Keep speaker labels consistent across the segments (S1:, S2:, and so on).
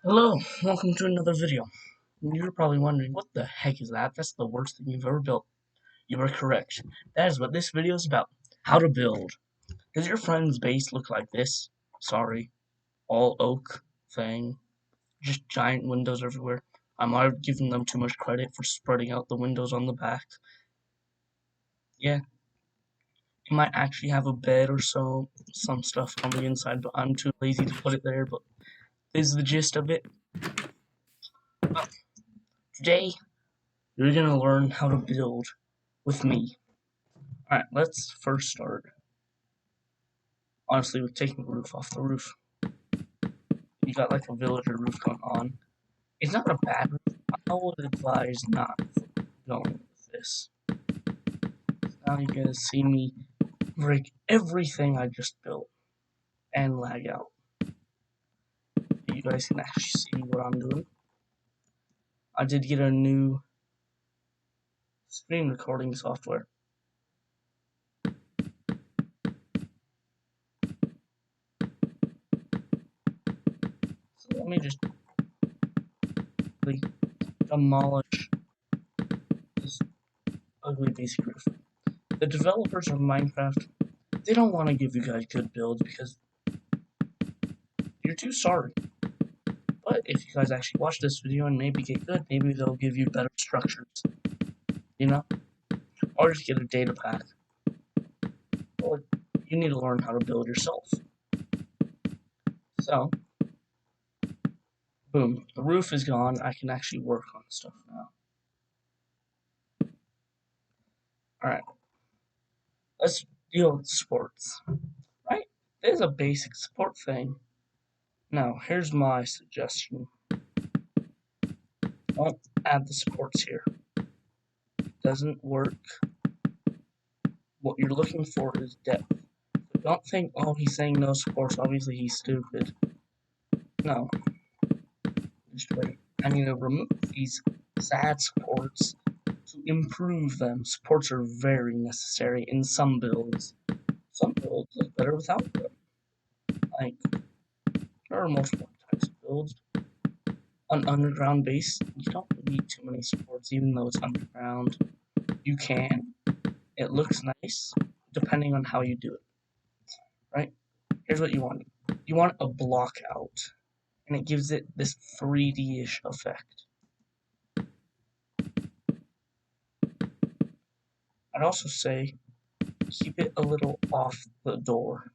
S1: Hello, welcome to another video. You're probably wondering, what the heck is that? That's the worst thing you've ever built. You are correct. That is what this video is about. How to build. Does your friend's base look like this? Sorry. All oak thing. Just giant windows everywhere. I might have given them too much credit for spreading out the windows on the back. Yeah. You might actually have a bed or so, some stuff on the inside, but I'm too lazy to put it there, but this is the gist of it. Today, you're gonna learn how to build with me. Alright, let's first start, honestly, with taking the roof off the roof. You got like a villager roof going on. It's not a bad roof. I would advise not going with this. Now you're gonna see me break everything I just built and lag out. You guys can actually see what I'm doing. I did get a new screen recording software. So let me just demolish this ugly basic roof. The developers of Minecraft, they don't want to give you guys good builds because you're too sorry. But if you guys actually watch this video and maybe get good, maybe they'll give you better structures, you know? Or just get a data pack. Or you need to learn how to build yourself. So, boom, the roof is gone. I can actually work on stuff now. Alright, let's deal with sports. Right? There's a basic sport thing. Now, here's my suggestion. Don't add the sports here. It doesn't work. What you're looking for is depth. So don't think, oh, he's saying no sports, obviously he's stupid. No. Just wait. I need to remove these sad supports to improve them. Supports are very necessary in some builds. Some builds look better without them. Like, there are multiple types of builds. On underground base, you don't need too many supports, even though it's underground. You can. It looks nice, depending on how you do it. Right? Here's what you want. You want a block out, and it gives it this 3D-ish effect. I'd also say keep it a little off the door.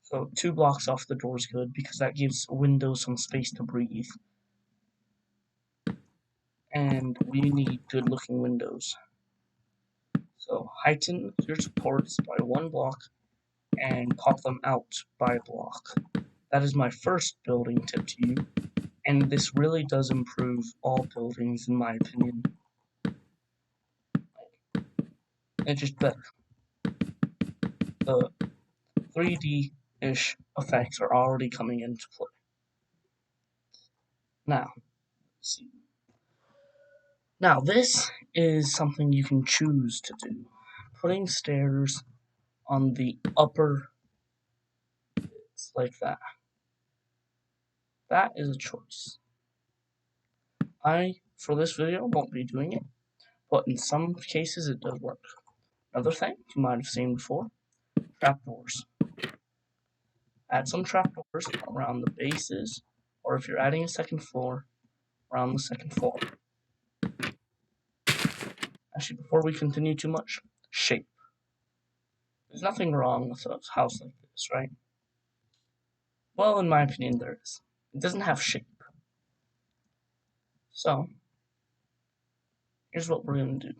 S1: So 2 blocks off the door is good because that gives windows some space to breathe. And we need good looking windows. So heighten your supports by 1 block and pop them out by a block. That is my first building tip to you, and this really does improve all buildings in my opinion. It's just better. The 3D-ish effects are already coming into play. Now, let's see. Now, this is something you can choose to do. Putting stairs on the upper bits like that. That is a choice. For this video, won't be doing it, but in some cases it does work. Another thing you might have seen before, trapdoors. Add some trapdoors around the bases, or if you're adding a second floor, around the second floor. Actually, before we continue too much, shape. There's nothing wrong with a house like this, right? Well, in my opinion, there is. It doesn't have shape. So, here's what we're going to do.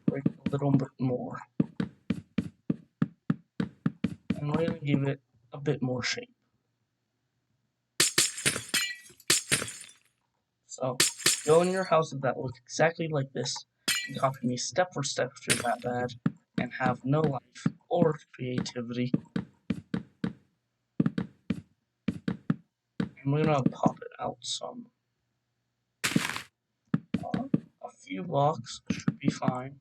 S1: Break a little bit more. And we're going to give it a bit more shape. So, go in your houses that look exactly like this, and copy me step for step if you're that bad, and have no life or creativity. And we're going to pop it out some. A few blocks should be fine.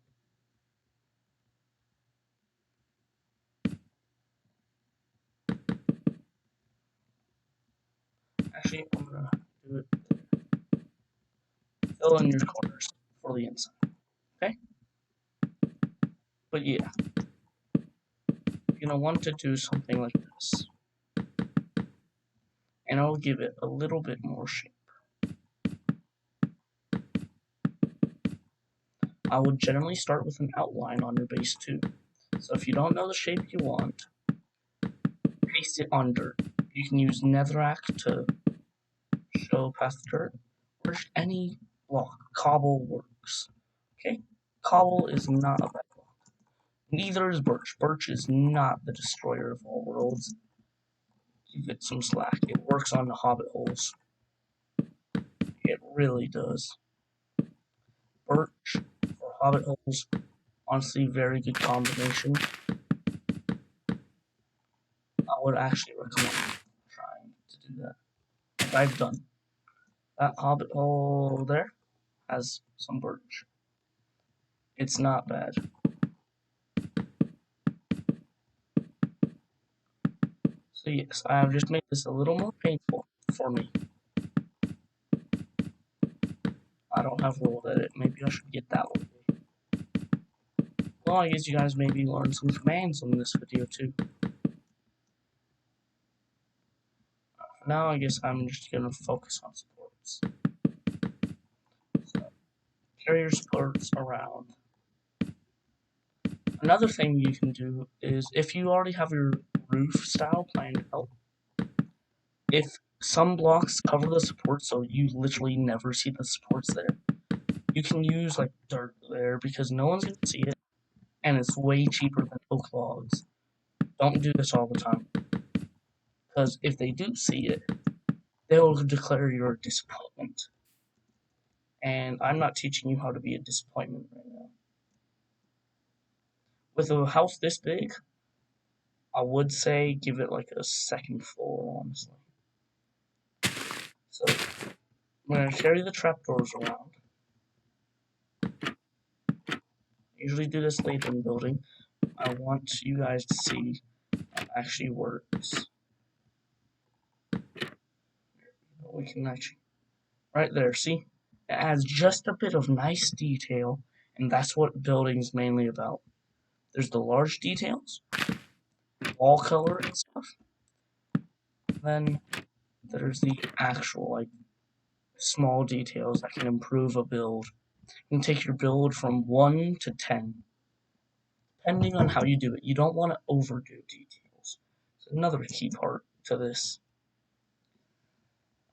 S1: Actually, I'm gonna do it there. Fill in your corners for the inside. Okay? But yeah, you're gonna want to do something like this. And I'll give it a little bit more shape. I would generally start with an outline on your base too. So if you don't know the shape you want, paste it on dirt. You can use netherrack to show past the dirt, or just any block. Cobble works. Okay? Cobble is not a bad block. Neither is birch. Birch is not the destroyer of all worlds. Give it some slack. It works on the hobbit holes. It really does. Birch for hobbit holes, honestly, very good combination. I would actually recommend trying to do that. Like I've done. That hobbit hole there has some birch. It's not bad. So yes, I have just made this a little more painful for me. I don't have world edit. Maybe I should get that one. Well, I guess you guys maybe learned some commands on this video too. For now, I guess I'm just gonna focus on supports. So, carry your supports around. Another thing you can do is if you already have your roof style planned out, if some blocks cover the supports so you literally never see the supports there, you can use like dirt there because no one's gonna see it, and it's way cheaper than oak logs. Don't do this all the time, because if they do see it, they'll declare your disappointment. And I'm not teaching you how to be a disappointment right now. With a house this big, I would say give it like a second floor, honestly. So I'm gonna carry the trapdoors around. Usually do this later in building. I want you guys to see how it actually works. We can actually, right there, see? It adds just a bit of nice detail, and that's what building's mainly about. There's the large details, wall color and stuff. Then there's the actual, like, small details that can improve a build. You can take your build from 1 to 10, depending on how you do it. You don't want to overdo details. It's another key part to this.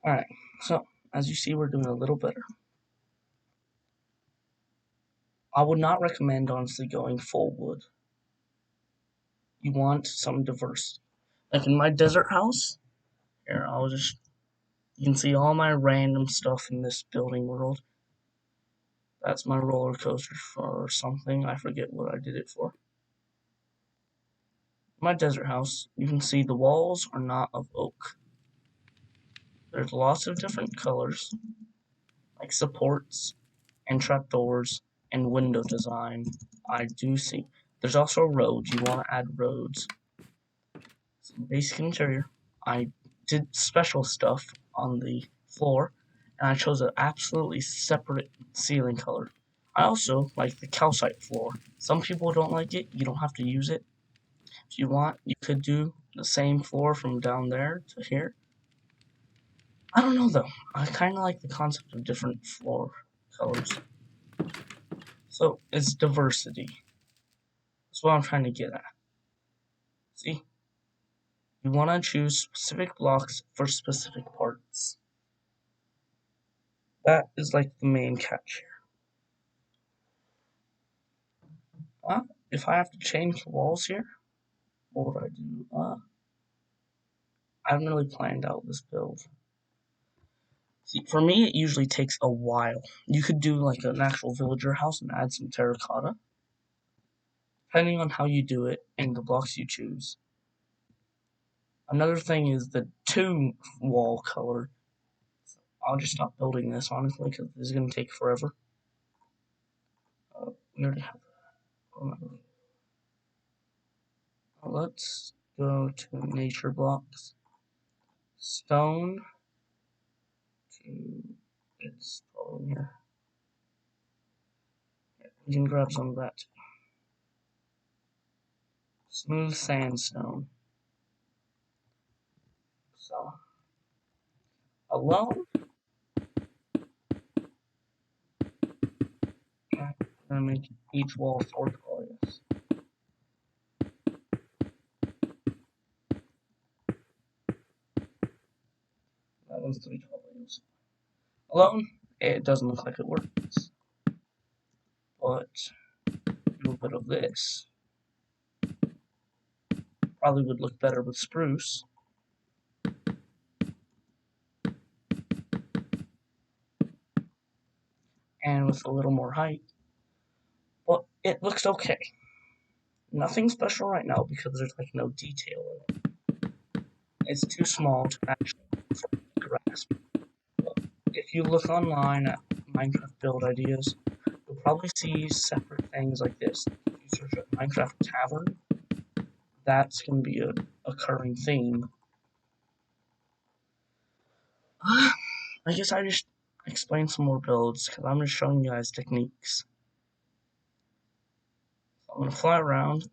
S1: Alright, so as you see, we're doing a little better. I would not recommend, honestly, going full wood. You want some diversity. Like in my desert house, here, you can see all my random stuff in this building world. That's my roller coaster for something. I forget what I did it for. My desert house, you can see the walls are not of oak. There's lots of different colors, like supports and trapdoors and window design. I do see. There's also roads. You want to add roads. Some basic interior. I did special stuff on the floor, and I chose an absolutely separate ceiling color. I also like the calcite floor. Some people don't like it. You don't have to use it. If you want, you could do the same floor from down there to here. I don't know though. I kind of like the concept of different floor colors. So it's diversity. That's what I'm trying to get at. See? You want to choose specific blocks for specific parts. That is like the main catch here. If I have to change the walls here, what would I do? I haven't really planned out this build. See, for me, it usually takes a while. You could do like an actual villager house and add some terracotta, depending on how you do it and the blocks you choose. Another thing is the two wall color. I'll just stop building this, honestly, because this is going to take forever. We already have that. Let's go to nature blocks. Stone It's probably in here. You can grab some of that. Smooth sandstone. So, alone, I'm gonna make each wall 4 colors. That one's 3 colors. Alone, it doesn't look like it works. But a little bit of this probably would look better with spruce. And with a little more height. But it looks okay. Nothing special right now because there's like no detail in it. It's too small to actually grasp. But if you look online at Minecraft build ideas, you'll probably see separate things like this. If you search up Minecraft Tavern, that's going to be a occurring theme. I guess I just explain some more builds because I'm just showing you guys techniques. So I'm going to fly around.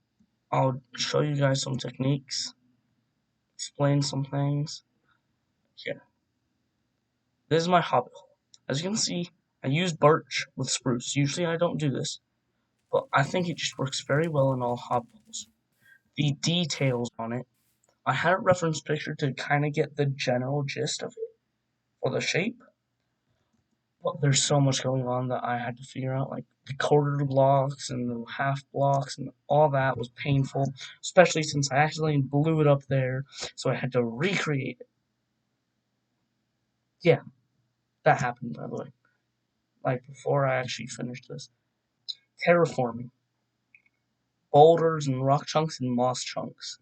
S1: I'll show you guys some techniques, explain some things. Here. This is my hobbit hole. As you can see, I use birch with spruce. Usually I don't do this, but I think it just works very well in all hobbit holes. The details on it, I had a reference picture to kind of get the general gist of it for the shape, but there's so much going on that I had to figure out, like the quarter blocks and the half blocks and all that was painful, especially since I accidentally blew it up there, so I had to recreate it. Yeah, that happened, by the way. Like before I actually finished this. Terraforming. Boulders and rock chunks and moss chunks.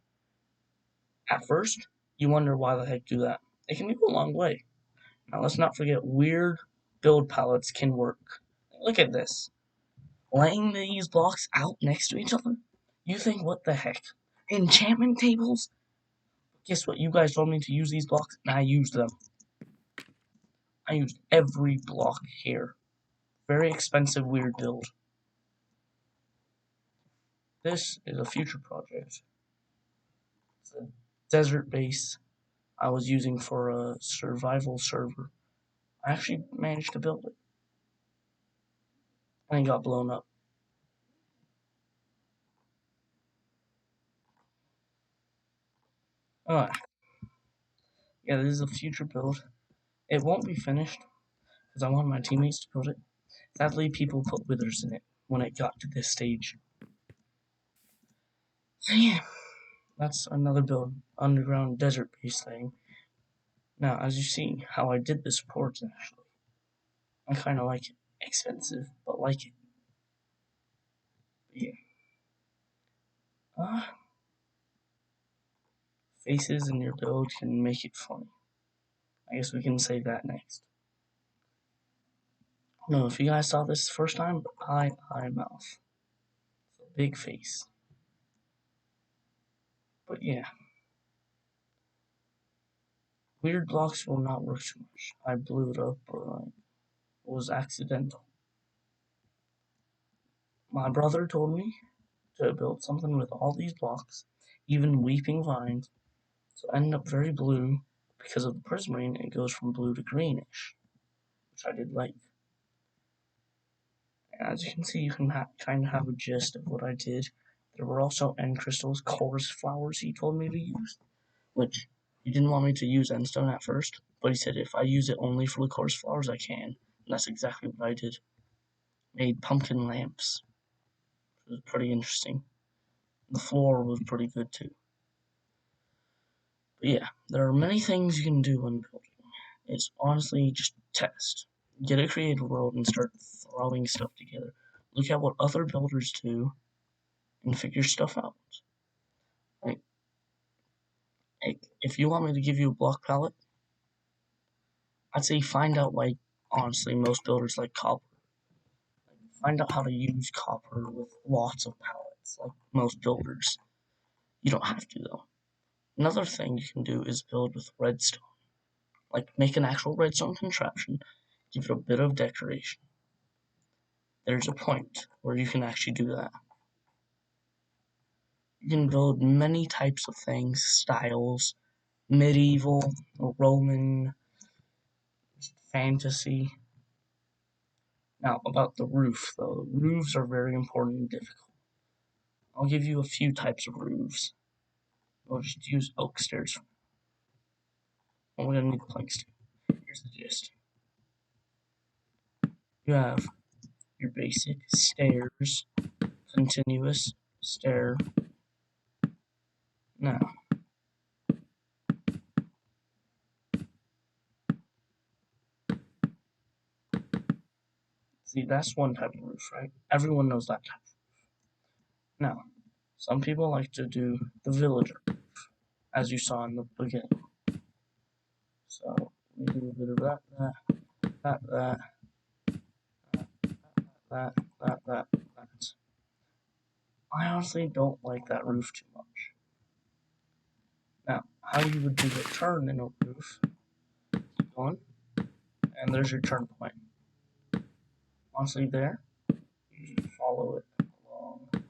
S1: At first, you wonder why the heck do that. It can go a long way. Now let's not forget weird build palettes can work. Look at this. Laying these blocks out next to each other? You think what the heck? Enchantment tables? Guess what? You guys told me to use these blocks, and I used them. I used every block here. Very expensive, weird build. This is a future project. It's a desert base I was using for a survival server. I actually managed to build it. And it got blown up. Alright. Yeah, this is a future build. It won't be finished because I want my teammates to build it. Sadly, people put withers in it when it got to this stage. So yeah, that's another build, underground desert base thing. Now, as you see, how I did this port actually, I kind of like it. Expensive, but like it. But yeah. Faces in your build can make it funny. I guess we can say that next. No, if you guys saw this the first time, eye, mouth. So big face. But yeah. Weird blocks will not work too much. I blew it up, or it was accidental. My brother told me to build something with all these blocks, even weeping vines, so it ended up very blue. Because of the prismarine, it goes from blue to greenish, which I did like. As you can see, you can kind of have a gist of what I did. There were also end crystals, chorus flowers he told me to use, which he didn't want me to use endstone at first, but he said if I use it only for the chorus flowers, I can. And that's exactly what I did. Made pumpkin lamps. It was pretty interesting. The floor was pretty good too. But yeah, there are many things you can do when building. It's honestly just test. Get a creative world and start throwing stuff together. Look at what other builders do and figure stuff out. Like, if you want me to give you a block palette, I'd say find out, like, honestly, most builders like copper. Find out how to use copper with lots of pallets, like most builders. You don't have to, though. Another thing you can do is build with redstone. like make an actual redstone contraption, give it a bit of decoration. There's a point where you can actually do that. You can build many types of things, styles, medieval, Roman, fantasy. Now, about the roof, though. Roofs are very important and difficult. I'll give you a few types of roofs. We'll just use oak stairs. And we're going to need planks too. Here's the gist. You have your basic stairs, continuous stair. Now, see, that's one type of roof, right? Everyone knows that type. Now, some people like to do the villager roof, as you saw in the beginning. So, we do a bit of that, that. I honestly don't like that roof too much. Now, how you would do the turn in a roof, keep going, and there's your turn point. Honestly, there, you just follow it along. It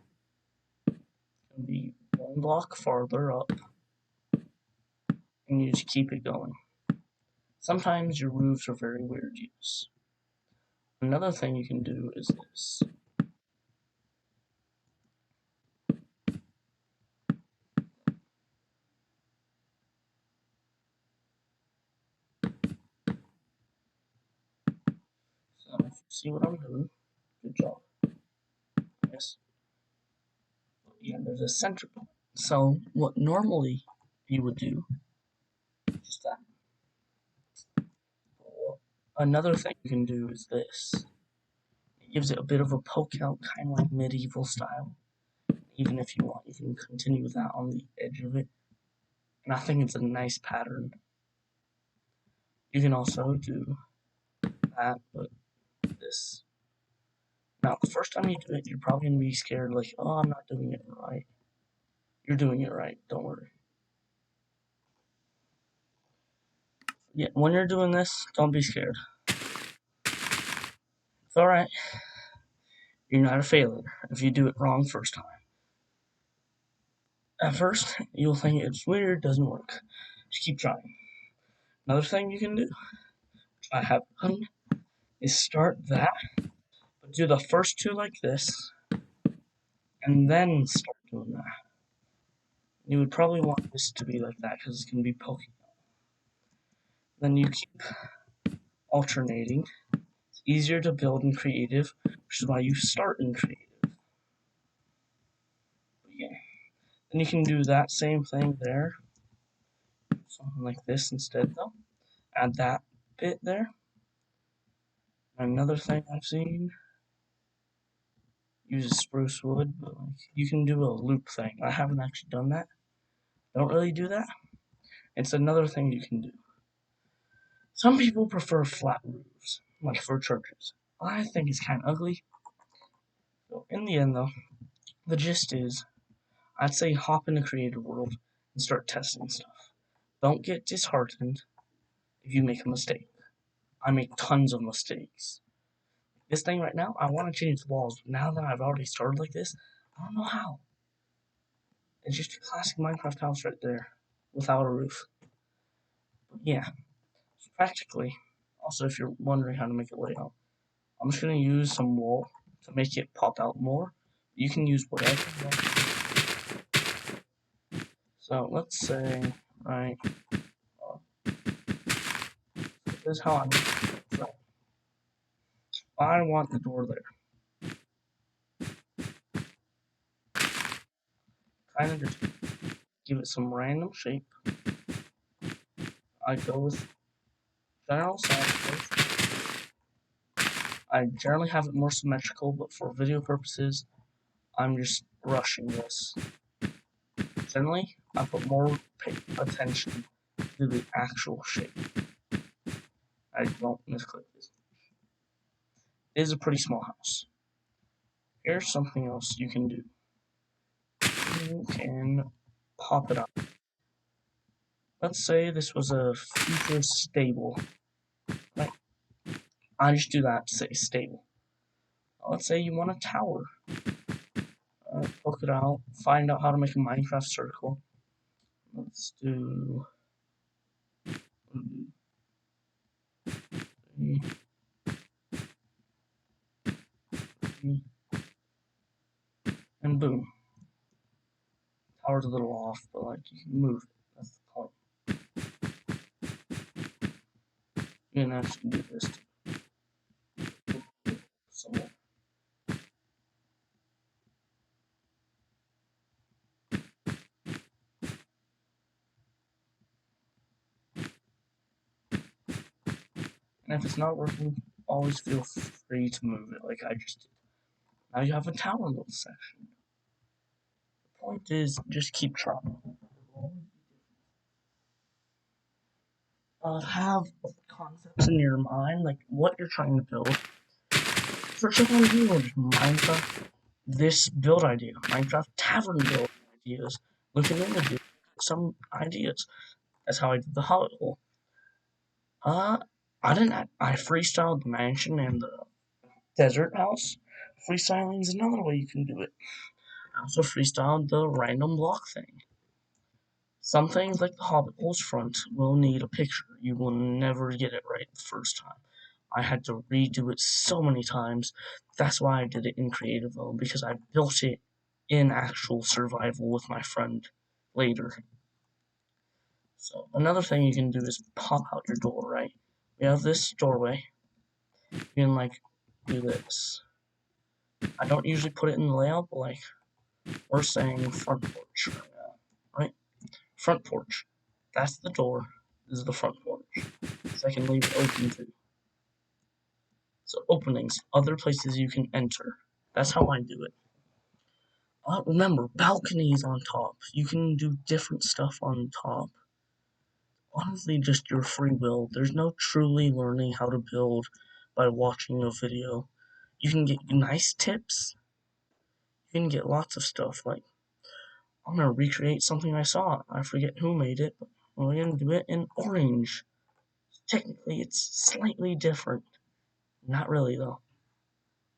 S1: can be one block farther up, and you just keep it going. Sometimes your roofs are very weird to use. Another thing you can do is this. So, if you see what I'm doing, good job. Yes. Yeah, there's a center point. So, what normally you would do, just that. Another thing you can do is this. It gives it a bit of a poke out, kind of like medieval style. Even if you want, you can continue that on the edge of it. And I think it's a nice pattern. You can also do that, but this. Now, the first time you do it, you're probably going to be scared, like, oh, I'm not doing it right. You're doing it right, don't worry. Yeah, when you're doing this, don't be scared. It's alright. You're not a failure if you do it wrong first time. At first, you'll think it's weird, doesn't work. Just keep trying. Another thing you can do, which I have done, is start that, but do the first two like this, and then start doing that. You would probably want this to be like that because it's going to be poking out. Then you keep alternating. It's easier to build in creative, which is why you start in creative. But yeah. Then you can do that same thing there. Something like this instead, though. Add that bit there. Another thing I've seen, use spruce wood, but like, you can do a loop thing. I haven't actually done that. Don't really do that. It's another thing you can do. Some people prefer flat roofs, like for churches. I think it's kind of ugly. So in the end, though, the gist is, I'd say hop in the creative world and start testing stuff. Don't get disheartened if you make a mistake. I make tons of mistakes. This thing right now, I want to change the walls, but now that I've already started like this, I don't know how. It's just a classic Minecraft house right there, without a roof. But yeah, so practically, also if you're wondering how to make it lay out, I'm just going to use some wool to make it pop out more. You can use whatever you want. So let's say, right, this is how I make it. So I want the door there. Kind of just give it some random shape. I go with general size. I generally have it more symmetrical, but for video purposes, I'm just rushing this. Generally, I put more attention to the actual shape. I don't misclick this. It is a pretty small house. Here's something else you can do. You can pop it up Let's say this was a future stable. Right? I just do that to say stable. Let's say you want a tower. Poke it out. Find out how to make a Minecraft circle. Let's do. And boom. Tower's a little off, but like you can move it. That's the point. You can actually do this somewhere. And if it's not working, always feel free to move it like I just did. Now you have a tower mode section. The point is, just keep trying. Have concepts in your mind, like what you're trying to build. For someone who knows Minecraft, this build idea, Minecraft tavern build ideas, looking into some ideas. That's how I did the Hobbit hole. I didn't. I freestyled the mansion and the desert house. Freestyling is another way you can do it. I also freestyled the random block thing. Some things like the Hobbit hole's front will need a picture. You will never get it right the first time. I had to redo it so many times. That's why I did it in creative mode, because I built it in actual survival with my friend later. So another thing you can do is pop out your door, right? We have this doorway. You can like do this. I don't usually put it in the layout, but like we're saying front porch right now, right? Front porch. That's the door. This is the front porch. So I can leave it open too. So openings, other places you can enter. That's how I do it. Remember, balconies on top. You can do different stuff on top. Honestly, just your free will. There's no truly learning how to build by watching a video. You can get nice tips. You can get lots of stuff. Like, I'm gonna recreate something I saw. I forget who made it, but we're gonna do it in orange. Technically, it's slightly different. Not really, though.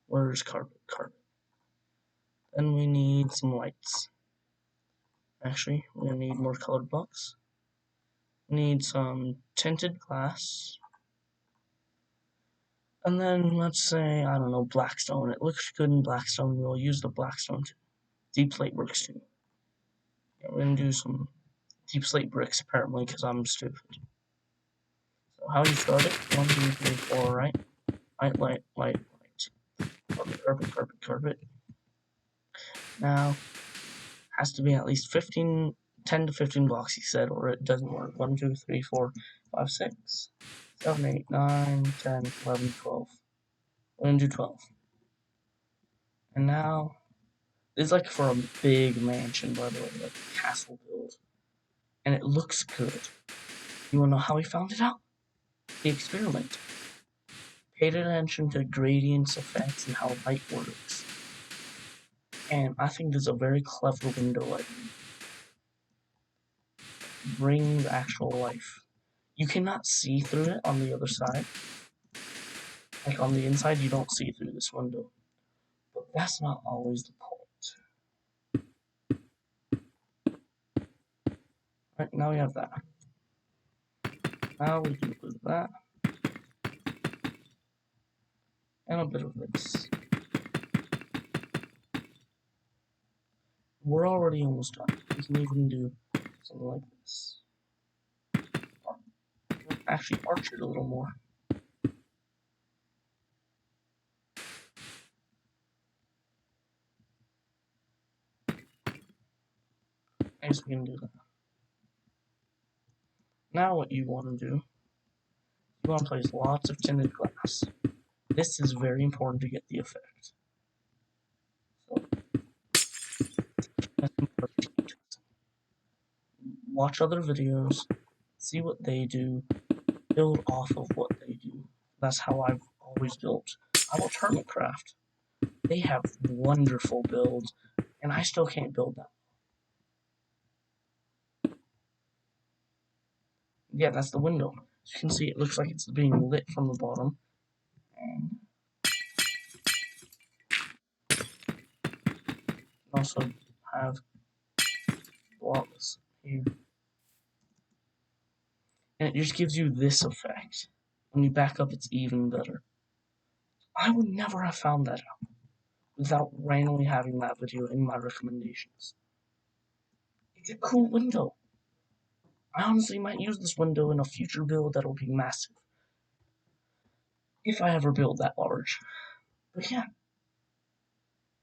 S1: Where's carpet? Carpet. Then we need some lights. Actually, we're gonna need more colored blocks. We need some tinted glass. And then let's say, I don't know, blackstone. It looks good in blackstone. We'll use the blackstone too. Deep slate works too. Yeah, we're gonna do some deep slate bricks apparently because I'm stupid. So how you start it? 1, 2, 3, 4, right? Light, light, light, light. Carpet, carpet, carpet, carpet. Now, has to be at least 10 to 15 blocks, he said, or it doesn't work. 1, 2, 3, 4, 5, 6, 7, 8, 9, 10, 11, 12. We're gonna do 12. And now, this is like for a big mansion, by the way, like a castle build. And it looks good. You wanna know how he found it out? He experimented. Paid attention to gradients, effects, and how light works. And I think this is a very clever window lighting. Brings actual life. You cannot see through it on the other side. Like on the inside, you don't see through this window. But that's not always the point. Right, now we have that. Now we can include that. And a bit of this. We're already almost done. We can even do something like this. Actually, arch it a little more. I guess we can do that. Now what you want to do, you want to place lots of tinted glass. This is very important to get the effect. So, watch other videos, see what they do, build off of what they do. That's how I've always built. I watch Hermitcraft. They have wonderful builds, and I still can't build that. Yeah, that's the window. As you can see, it looks like it's being lit from the bottom. And also have blocks here. And it just gives you this effect. When you back up, it's even better. I would never have found that out without randomly having that video in my recommendations. It's a cool window. I honestly might use this window in a future build that'll be massive. If I ever build that large. But yeah,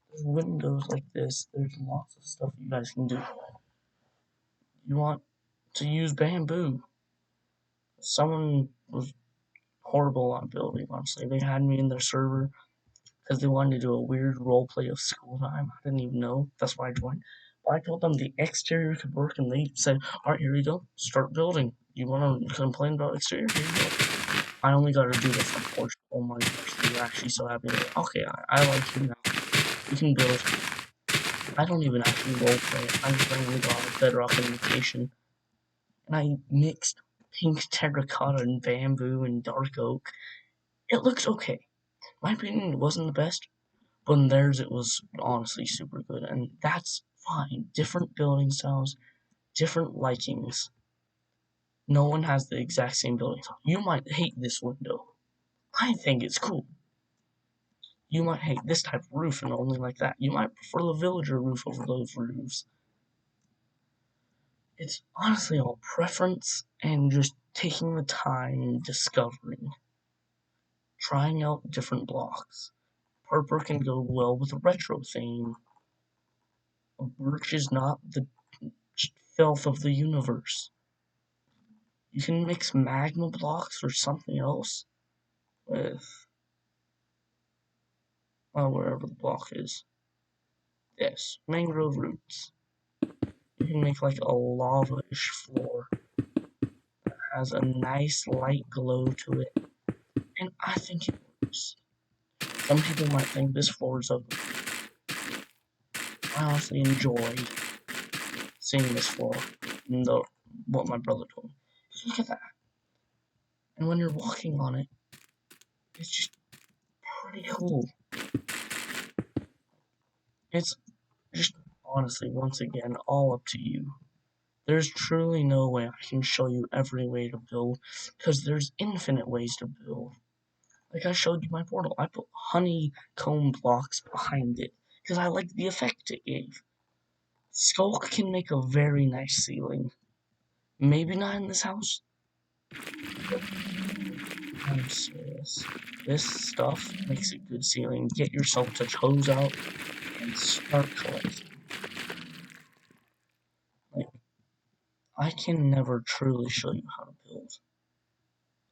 S1: there's windows like this. There's lots of stuff you guys can do. You want to use bamboo. Someone was horrible on building, honestly. They had me in their server because they wanted to do a weird roleplay of school time. I didn't even know. That's why I joined. But I told them the exterior could work, and they said, alright, here we go. Start building. You want to complain about exterior? Here you go. I only got to do this on Portugal. Oh my gosh, they were actually so happy. Like, okay, I like you now. We can build. I don't even actually roleplay. I just randomly got a Bedrock Invitation. And I mixed pink terracotta and bamboo and dark oak. It looks okay. My opinion, it wasn't the best, but in theirs it was honestly super good, and that's fine. Different building styles, different likings. No one has the exact same building style. You might hate this window. I think it's cool. You might hate this type of roof and only like that. You might prefer the villager roof over those roofs. It's honestly all preference and just taking the time discovering. Trying out different blocks. Purple can go well with a retro theme. Birch is not the filth of the universe. You can mix magma blocks or something else with, well, wherever the block is. Yes, mangrove roots. You can make like a lava-ish floor that has a nice light glow to it, and I think it works. Some people might think this floor is ugly. I honestly enjoy seeing this floor, and what my brother told me. Just look at that. And when you're walking on it, it's just pretty cool. It's just honestly, once again, all up to you. There's truly no way I can show you every way to build, because there's infinite ways to build. Like I showed you my portal, I put honeycomb blocks behind it, because I like the effect it gave. Skulk can make a very nice ceiling. Maybe not in this house, but I'm serious. This stuff makes a good ceiling. Get your silk touch hose out and start collecting. Like, I can never truly show you how to build.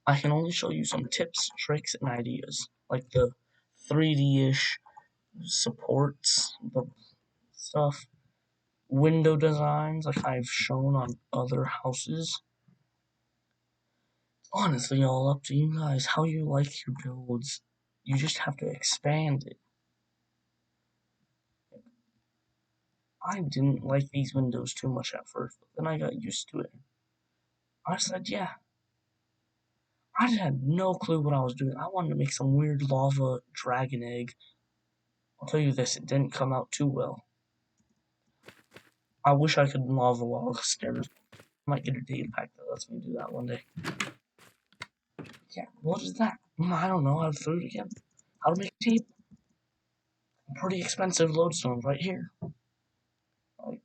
S1: I can only show you some tips, tricks, and ideas, like the 3D-ish supports, the stuff, window designs like I've shown on other houses. Honestly, all up to you guys, how you like your builds. You just have to expand it. I didn't like these windows too much at first, but then I got used to it. I said, yeah. I just had no clue what I was doing. I wanted to make some weird lava dragon egg. I'll tell you this, it didn't come out too well. I wish I could lava log stairs. I might get a data pack that lets me do that one day. Yeah, what is that? I don't know how to throw it again. How to make a table. Pretty expensive lodestones right here. Like,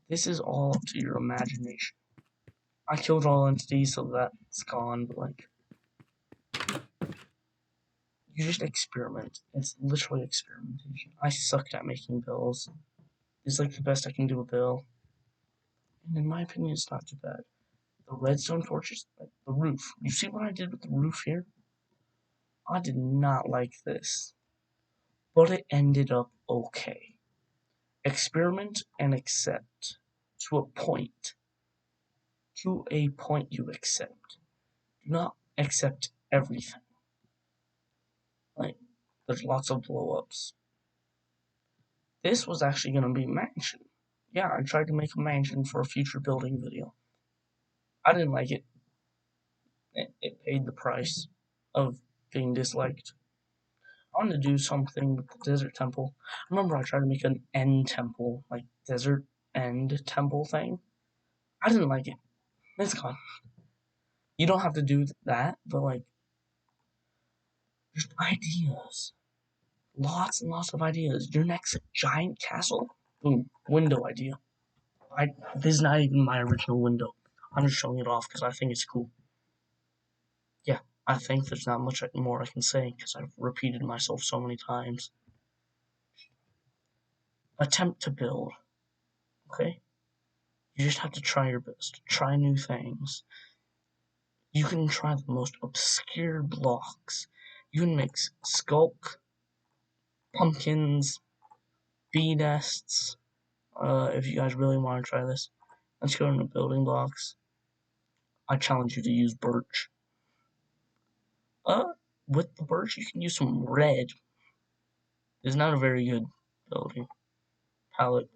S1: this is all up to your imagination. I killed all entities, so that's gone, but like, you just experiment. It's literally experimentation. I sucked at making bills. It's like the best I can do a bill. And in my opinion, it's not too bad. The redstone torches, like the roof. You see what I did with the roof here? I did not like this, but it ended up okay. Experiment and accept. To a point. To a point you accept. Do not accept everything. Like, there's lots of blow-ups. This was actually going to be a mansion. Yeah, I tried to make a mansion for a future building video. I didn't like it. It paid the price of being disliked. I wanted to do something with the desert temple. I remember I tried to make an end temple, like desert end temple thing. I didn't like it. It's gone. You don't have to do that, but like, just ideas. Lots and lots of ideas. Your next giant castle? Boom. Window idea. This is not even my original window. I'm just showing it off because I think it's cool. Yeah, I think there's not much more I can say because I've repeated myself so many times. Attempt to build, okay? You just have to try your best. Try new things. You can try the most obscure blocks. You can make skulk, pumpkins, bee nests. If you guys really want to try this, let's go into building blocks. I challenge you to use birch. Uh, with the birch, you can use some red. It's not a very good building palette.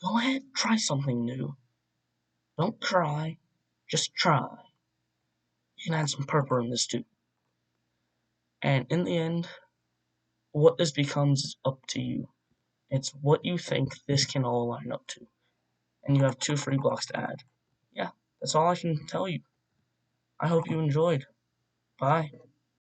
S1: Go ahead, try something new. Don't try, just try. You can add some purple in this too. And in the end, what this becomes is up to you. It's what you think this can all line up to. And you have 2 free blocks to add. Yeah, that's all I can tell you. I hope you enjoyed. Bye.